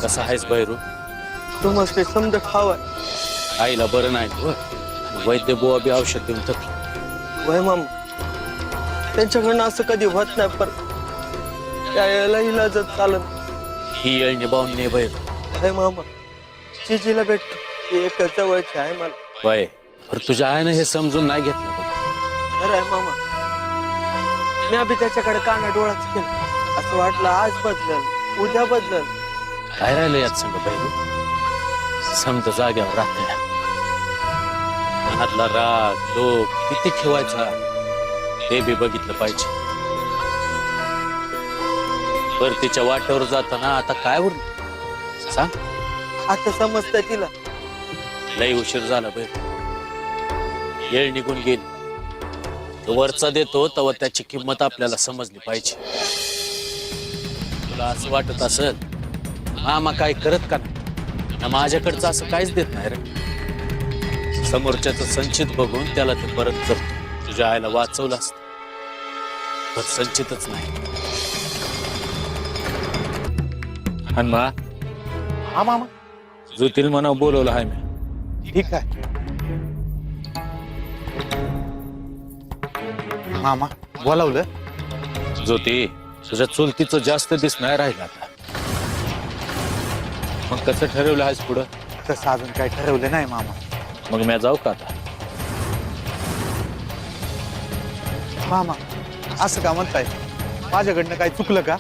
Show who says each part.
Speaker 1: कसा आहेस भैरू?
Speaker 2: तुम्हाला काही समज खावाय
Speaker 1: आईला बरं नाही हो. वैद्य बुवा बी औषध देऊन थकली.
Speaker 2: वय मामा त्यांच्याकडनं असं कधी होत नाही पण त्याला इलाजच चालत.
Speaker 1: ही येळ निभावून ने भैरू.
Speaker 2: वय मामा चिजीला भेटतो ती एक जवळची आहे मला.
Speaker 1: वय पर तुझ्या आईनं हे समजून नाही घेतलं बघ.
Speaker 2: खरं आहे मामा मी अभि त्याच्याकडे काना डोळाच केलं असं वाटलं आज बदलल उद्या बदलल.
Speaker 1: काय राहिलं यात सांग भैरू? समज जाग्यावर राहते. मनातला राग लोभ किती ठेवायचा हे बी बघितलं पाहिजे. परतीच्या वाटेवर जाताना आता काय उरलं सांग?
Speaker 2: आता समजतं तिला.
Speaker 1: लई उशीर झाला भैरू. येळ निघून गेली. तो वरचा देतो तेव्हा त्याची किंमत आपल्याला समजली पाहिजे. तुला असं वाटत असेल मामा काय करत का नाही? माझ्याकडचं असं काहीच देत नाही रे. समोरच्याचं संचित बघून त्याला ते परत करतो. तुझ्या आईला वाचवलं असत पण संचितच नाही. हनुमा
Speaker 3: हा मामा
Speaker 1: जुतील म्हणा बोलवलं आहे मी.
Speaker 3: ठीक आहे. मामा बोलावलं?
Speaker 1: ज्योती तुझ्या चुलतीचं जास्त दिस नाही राहिलं आता. मग कसं ठरवलं आहेस पुढं?
Speaker 3: तसं अजून काही ठरवलं नाही मामा.
Speaker 1: मग मी जाऊ का आता?
Speaker 3: मामा असं का म्हणताय? माझ्याकडनं काही चुकलं का?